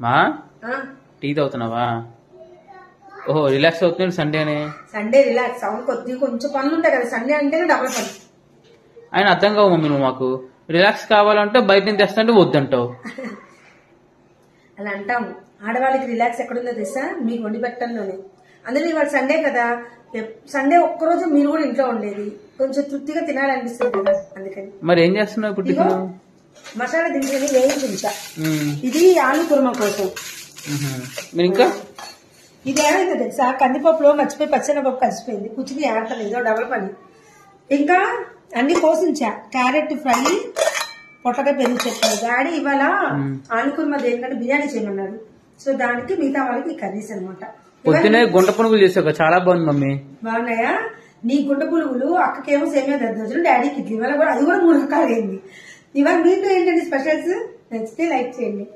మా టీ తాగుతున్నావా? ఓహో రిలాక్స్ అవుతున్నాడు సండేనే. సండే రిలాక్స్ అవును, కొద్దిగా కొంచెం పనులు ఉంటాయి కదా సండే అంటేనే డబల్ పని. ఆయన అర్థం కావు మమ్మీ, నువ్వు మాకు రిలాక్స్ కావాలంటే బయట నుంచి తెస్తా వద్దంటావు. అలా అంటాము. ఆడవాళ్ళకి రిలాక్స్ ఎక్కడుందో తెలుసా? మీకు వండి పెట్టడంలోనే. అందులో ఇవాళ సండే కదా, సండే ఒక్కరోజు మీరు కూడా ఇంట్లో ఉండేది, కొంచెం తృప్తిగా తినాలనిపిస్తుంది కదా, అందుకని. మరి ఏం చేస్తున్నావు ఇప్పుడు? మసాలా దించుకొని వేయించా. ఇది ఆలు కుర్మా కోసం. మీరు ఇంకా ఇది ఏమైందో తెలుసా? కందిపప్పులో మర్చిపోయి పచ్చెనపప్పు కలిసిపోయింది, కుచికి ఆడతాను, ఇదో డబల్ పని. ఇంకా అన్ని కోసించా, క్యారెట్ ఫ్రై, పొట్టగా పెరుగు చెప్పారు డాడీ. ఇవాళ ఆలు కుర్మా దేనికంటే బిర్యానీ చేయమన్నారు, సో దానికి మిగతా వాళ్ళకి కర్రీస్ అనమాట. పొద్దునే గుంట పునుగులు చేసావు, చాలా బాగుంది మమ్మీ. బాగున్నాయా? నీ గుంట పునుగులు, అక్కకేమో సేమియా దద్దోజనం, డాడీకి ఇడ్లీ. ఇవాళ కూడా అది కూడా 3 రకాలు అయింది. ఇవాళ మీకు ఏంటండి స్పెషల్స్? నచ్చితే లైక్ చేయండి.